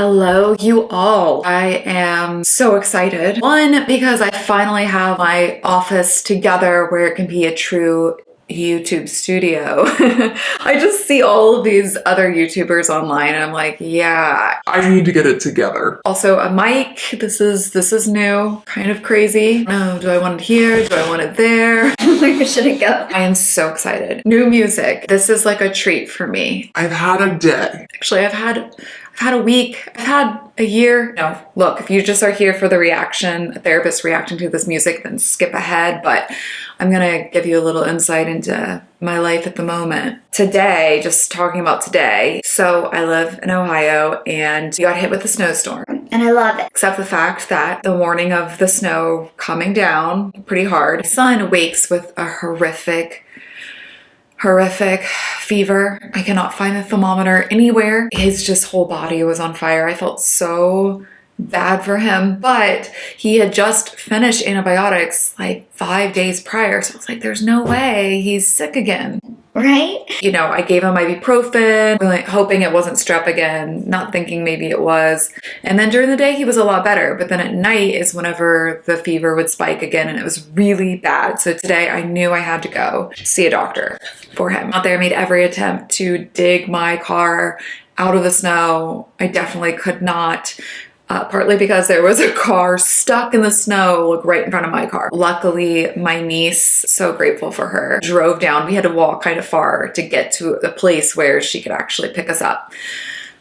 Hello, you all. I am so excited. One, because I finally have my office together where it can be a true YouTube studio. I just see all of these other YouTubers online and I'm like, yeah, I need to get it together. Also a mic. This is new, kind of crazy. Oh, do I want it here? Do I want it there? Where should it go? I am so excited. New music. This is like a treat for me. I've had a day. Actually, I've had a week. I've had a year. No, look, if you just are here for the reaction, a therapist reacting to this music, then skip ahead. But I'm gonna give you a little insight into my life at the moment. Today, just talking about today. So I live in Ohio and we got hit with a snowstorm. And I love it. Except the fact that the morning of the snow coming down pretty hard, my son wakes with a horrific fever. I cannot find the thermometer anywhere. His just whole body was on fire. I felt so bad for him, but he had just finished antibiotics like 5 days prior. So I was like, there's no way he's sick again. Right? You know, I gave him ibuprofen, really hoping it wasn't strep again, not thinking maybe it was. And then during the day, he was a lot better. But then at night is whenever the fever would spike again, and it was really bad. So today I knew I had to go see a doctor for him. Out there, I made every attempt to dig my car out of the snow. I definitely could not. Partly because there was a car stuck in the snow, like right in front of my car. Luckily, my niece, so grateful for her, drove down. We had to walk kind of far to get to a place where she could actually pick us up.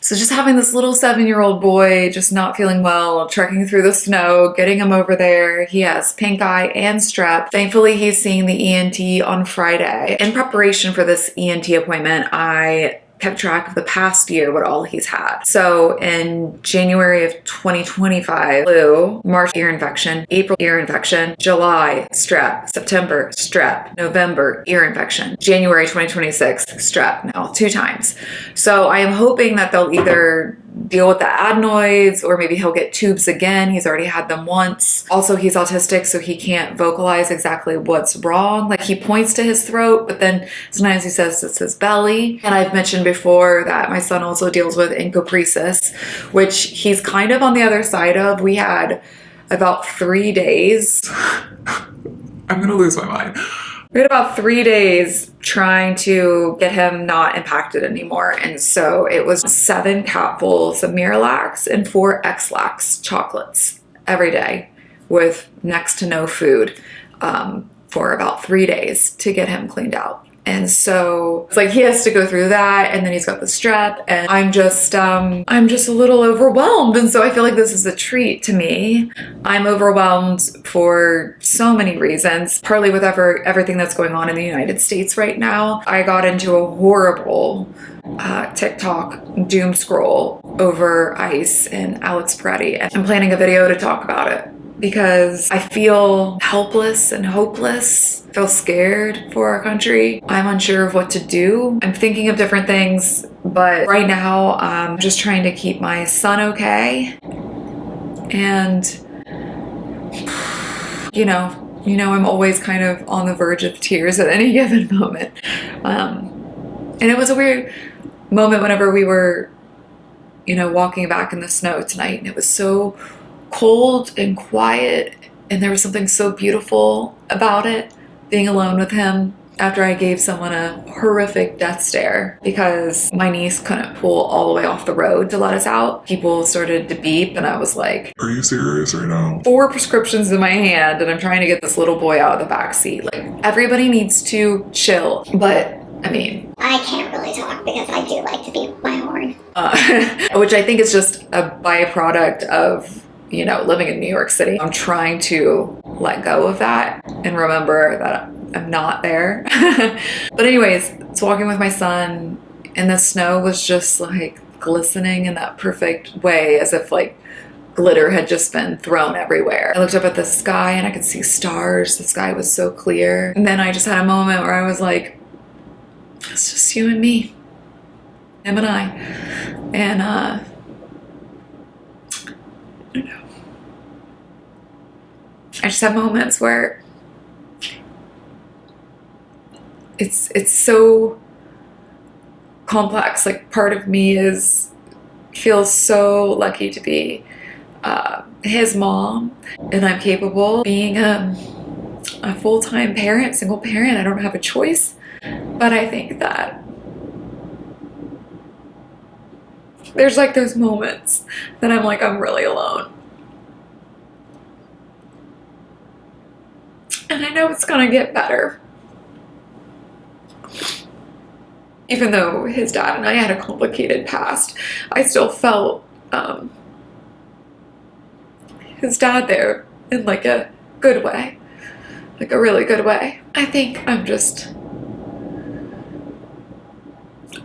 So just having this little 7-year-old boy just not feeling well, trekking through the snow, getting him over there. He has pink eye and strep. Thankfully, he's seeing the ENT on Friday. In preparation for this ENT appointment, I kept track of the past year, what all he's had. So in January of 2025, flu, March ear infection, April ear infection, July strep, September strep, November ear infection, January 2026 strep now 2 times. So I am hoping that they'll either deal with the adenoids or maybe he'll get tubes again. He's already had them once. Also, he's autistic, so he can't vocalize exactly what's wrong. Like he points to his throat, but then sometimes he says it's his belly. And I've mentioned before that my son also deals with encopresis, which he's kind of on the other side of. We had about 3 days. I'm gonna lose my mind. We had about 3 days trying to get him not impacted anymore. And so it was 7 capfuls of Miralax and 4 X-Lax chocolates every day with next to no food for about 3 days to get him cleaned out. And so it's like he has to go through that, and then he's got the strep, and I'm just a little overwhelmed. And so I feel like this is a treat to me. I'm overwhelmed for so many reasons, partly with everything that's going on in the United States right now. I got into a horrible TikTok doom scroll over ICE and Alex Peretti, and I'm planning a video to talk about it because I feel helpless and hopeless. I feel scared for our country. I'm unsure of what to do. I'm thinking of different things, but right now I'm just trying to keep my son okay. And you know, I'm always kind of on the verge of tears at any given moment. And it was a weird moment whenever we were, walking back in the snow tonight, and it was so cold and quiet, and there was something so beautiful about it, being alone with him after I gave someone a horrific death stare because my niece couldn't pull all the way off the road to let us out. People started to beep, and I was like, Are you serious right now? 4 prescriptions in my hand, and I'm trying to get this little boy out of the back seat. Like, everybody needs to chill. But I mean, I can't really talk because I do like to beat my horn. Which I think is just a byproduct of living in New York City. I'm trying to let go of that and remember that I'm not there. But anyways, it's walking with my son, and the snow was just like glistening in that perfect way, as if like glitter had just been thrown everywhere. I looked up at the sky and I could see stars. The sky was so clear. And then I just had a moment where I was like, it's just you and me, him and I. And I don't know. I just have moments where it's so complex. Like, part of me is feel so lucky to be his mom, and I'm capable of being a full-time parent, single parent. I don't have a choice. But I think that there's like those moments that I'm like, I'm really alone. And I know it's gonna get better. Even though his dad and I had a complicated past, I still felt his dad there in like a good way, like a really good way. I think I'm just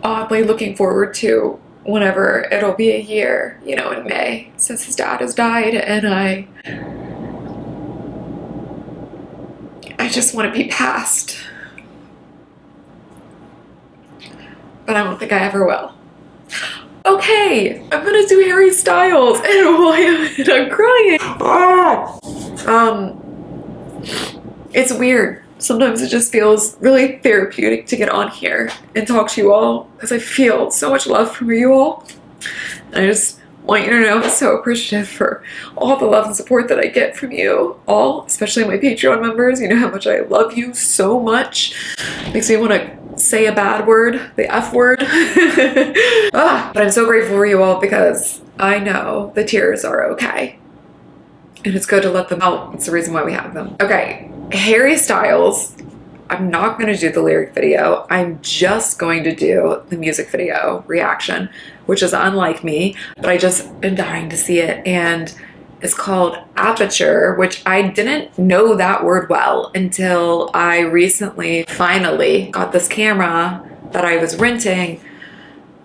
oddly looking forward to whenever it'll be a year, you know, in May, since his dad has died, and I just want to be past. But I don't think I ever will. Okay, I'm gonna do Harry Styles, and why I'm crying. It's weird. Sometimes it just feels really therapeutic to get on here and talk to you all, because I feel so much love from you all. And I just want you to know I'm so appreciative for all the love and support that I get from you all, especially my Patreon members. You know how much I love you so much. Makes me want to say a bad word, the F word. But I'm so grateful for you all, because I know the tears are okay. And it's good to let them out. It's the reason why we have them. Okay, Harry Styles. I'm not going to do the lyric video. I'm just going to do the music video reaction, which is unlike me, but I just been dying to see it. And it's called Aperture, which I didn't know that word well until I recently finally got this camera that I was renting,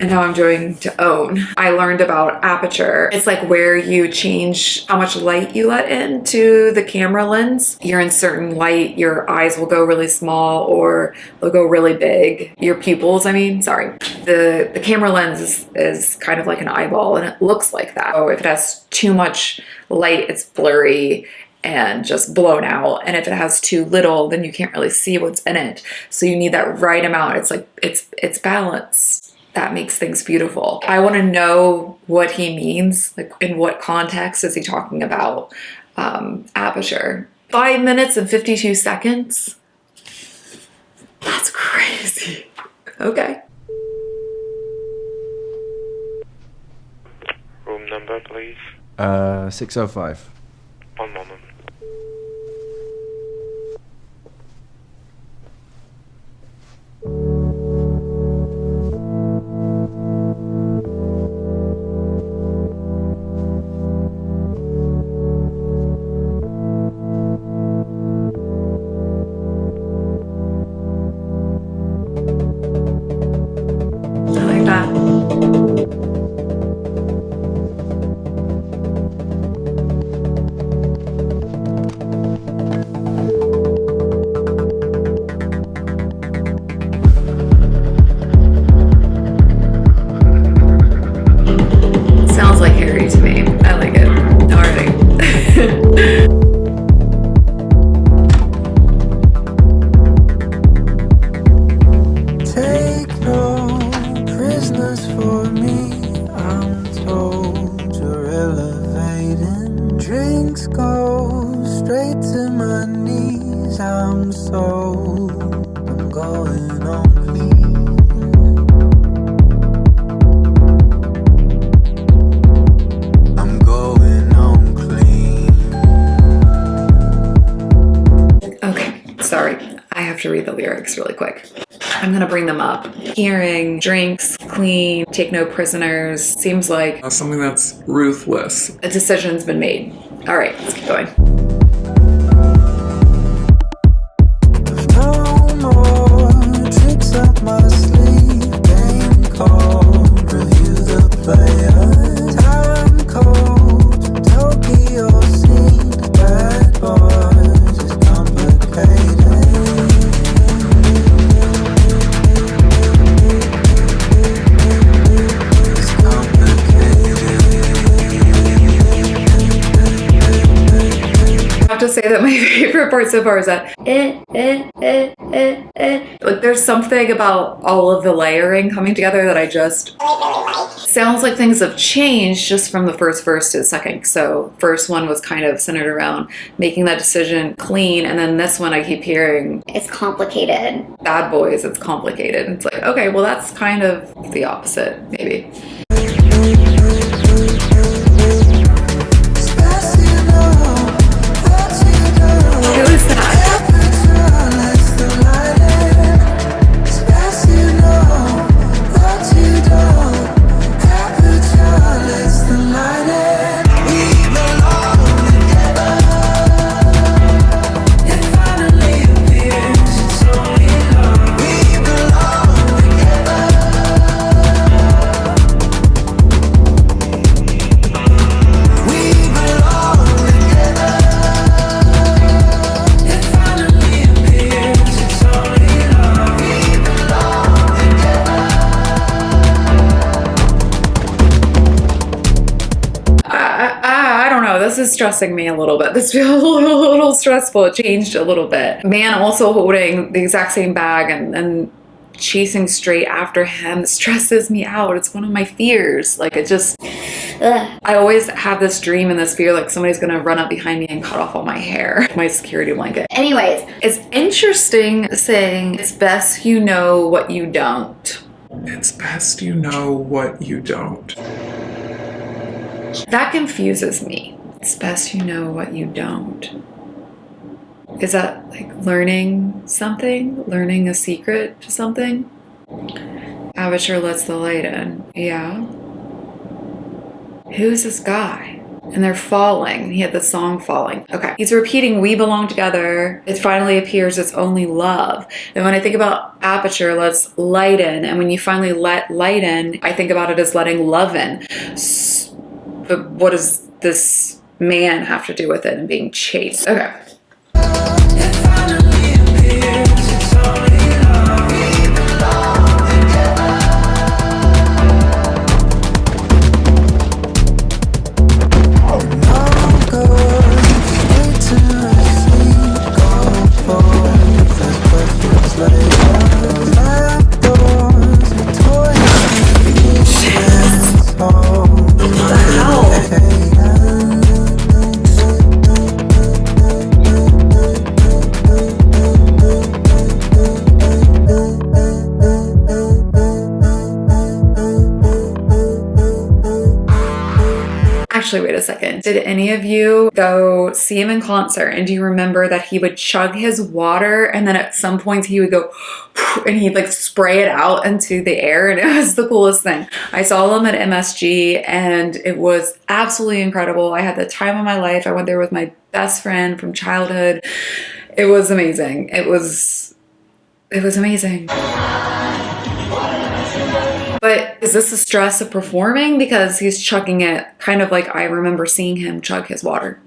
and now I'm doing to own. I learned about Aperture. It's like where you change how much light you let into the camera lens. You're in certain light, your eyes will go really small or they'll go really big. Your pupils, the camera lens is kind of like an eyeball, and it looks like that. So if it has too much light, it's blurry and just blown out. And if it has too little, then you can't really see what's in it. So you need that right amount. It's like, it's balance. That makes things beautiful. I want to know what he means, like in what context is he talking about Aperture. 5 minutes and 52 seconds. That's crazy. Okay. Room number, please. 605. One moment. I like that. Sounds like Harry to me. I like it already. Take no prisoners for me, I'm told you're elevating. Drinks go straight to my knees, I'm sold, I'm going on clean. I'm going on clean. Okay, sorry. I have to read the lyrics really quick. I'm gonna bring them up. Hearing, drinks, clean, take no prisoners. Seems like Something that's ruthless. a decision's been made. All right, let's keep going. No more tricks up my sleeve. Game cold, review the player. Time cold, Tokyo scene. Bad boys is complicated. It's complicated. that my favorite part so far is that like there's something about all of the layering coming together that I just sounds like things have changed just from the first verse to the second. So first one was kind of centered around making that decision clean, and then this one I keep hearing It's complicated. bad boys, it's complicated. It's like, okay, well that's kind of the opposite, maybe. Who is that? I don't know. This is stressing me a little bit. This feels a little stressful. It changed a little bit. Man also holding the exact same bag and chasing straight after him stresses me out. It's one of my fears. Like it just, I always have this dream and this fear like somebody's gonna run up behind me and cut off all my hair. My security blanket. Anyways, It's interesting saying it's best you know what you don't. It's best you know what you don't. That confuses me. It's best you know what you don't. Is that like learning something? Learning a secret to something? Aperture lets the light in. Yeah. Who's this guy? And they're falling. He had the song Falling. Okay. He's repeating, we belong together. It finally appears it's only love. And when I think about aperture, let's light in. And when you finally let light in, I think about it as letting love in. But what does this man have to do with it and being chased? Okay. Actually, wait a second. Did any of you go see him in concert? And do you remember that he would chug his water and then at some points he would go and he'd like spray it out into the air, and it was the coolest thing. I saw him at MSG and it was absolutely incredible. I had the time of my life. I went there with my best friend from childhood. It was amazing. It was amazing. But is this the stress of performing? Because he's chugging it kind of like I remember seeing him chug his water.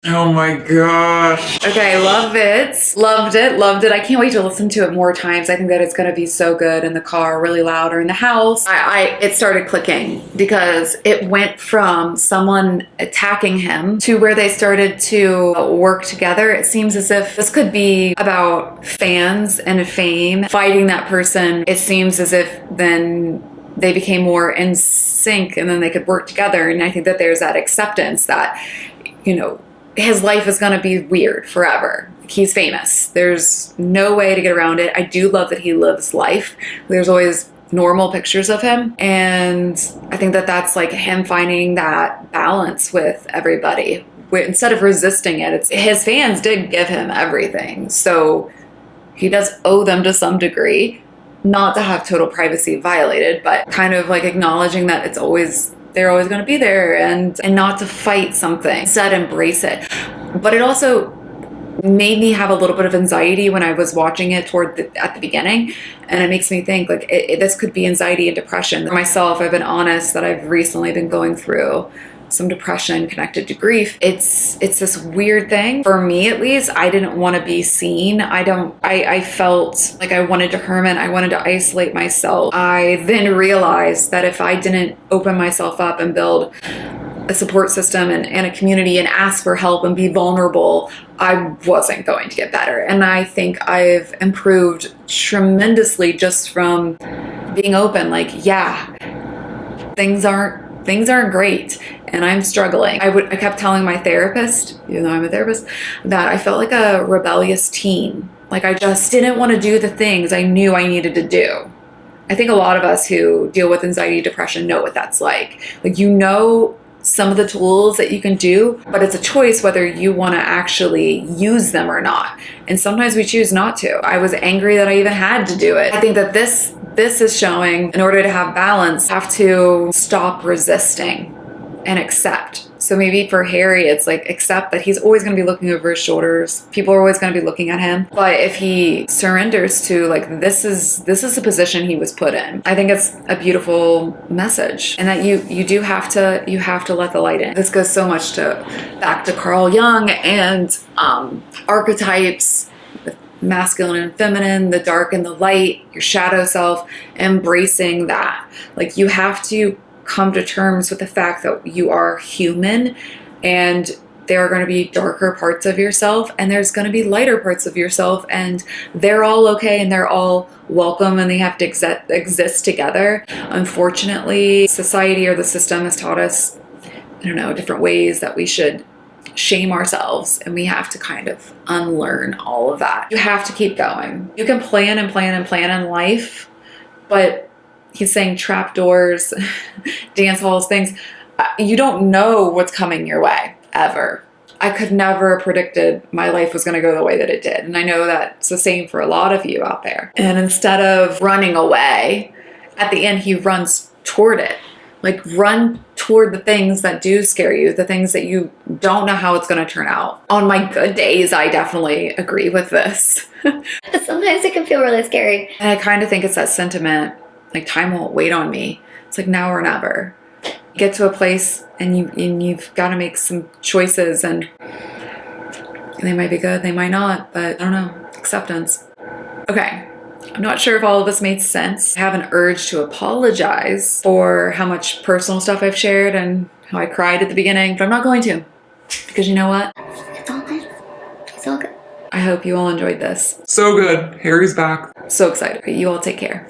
Oh my gosh. Okay, love it. Loved it. Loved it. I can't wait to listen to it more times. I think that it's going to be so good in the car, really loud, or in the house. It started clicking because it went from someone attacking him to where they started to work together. It seems as if this could be about fans and fame fighting that person. It seems as if then they became more in sync and then they could work together. And I think that there's that acceptance that, you know, his life is going to be weird forever. He's famous. There's no way to get around it. I do love that he lives life. There's always normal pictures of him. And I think that that's like him finding that balance with everybody. Instead of resisting it, his fans did give him everything. So he does owe them to some degree, not to have total privacy violated, but kind of like acknowledging that they're always going to be there and not to fight something. Instead, embrace it. But it also made me have a little bit of anxiety when I was watching it at the beginning. And it makes me think like this could be anxiety and depression. For myself, I've been honest that I've recently been going through some depression connected to grief. It's this weird thing. For me, at least, I didn't want to be seen. I felt like I wanted to hermit. I wanted to isolate myself. I then realized that if I didn't open myself up and build a support system and a community and ask for help and be vulnerable, I wasn't going to get better. And I think I've improved tremendously just from being open. Like, yeah, things aren't great and I'm struggling. I kept telling my therapist, even though I'm a therapist, that I felt like a rebellious teen. Like I just didn't want to do the things I knew I needed to do. I think a lot of us who deal with anxiety, depression know what that's like. Like, you know, some of the tools that you can do, but it's a choice whether you want to actually use them or not. And sometimes we choose not to. I was angry that I even had to do it. I think that this is showing, in order to have balance, have to stop resisting and accept. So maybe for Harry, it's like accept that he's always going to be looking over his shoulders. People are always going to be looking at him. But if he surrenders to like, this is the position he was put in, I think it's a beautiful message. And that you do have to let the light in. This goes so much back to Carl Jung and archetypes, the masculine and feminine, the dark and the light, your shadow self, embracing that. Like, you have to come to terms with the fact that you are human and there are going to be darker parts of yourself and there's going to be lighter parts of yourself, and they're all okay and they're all welcome and they have to exist together. Unfortunately, society or the system has taught us, I don't know, different ways that we should shame ourselves, and we have to kind of unlearn all of that. You have to keep going. You can plan and plan and plan in life, but he's saying trapdoors, dance halls, things. You don't know what's coming your way, ever. I could never have predicted my life was going to go the way that it did. And I know that's the same for a lot of you out there. And instead of running away, at the end, he runs toward it. Like, run toward the things that do scare you, the things that you don't know how it's going to turn out. On my good days, I definitely agree with this. Sometimes it can feel really scary. And I kind of think it's that sentiment, like, time won't wait on me. It's like now or never. You get to a place and you've got to make some choices, and they might be good, they might not, but I don't know. Acceptance. Okay. I'm not sure if all of this made sense. I have an urge to apologize for how much personal stuff I've shared and how I cried at the beginning, but I'm not going to, because you know what? It's all good. It's all good. I hope you all enjoyed this. So good. Harry's back. So excited. You all take care.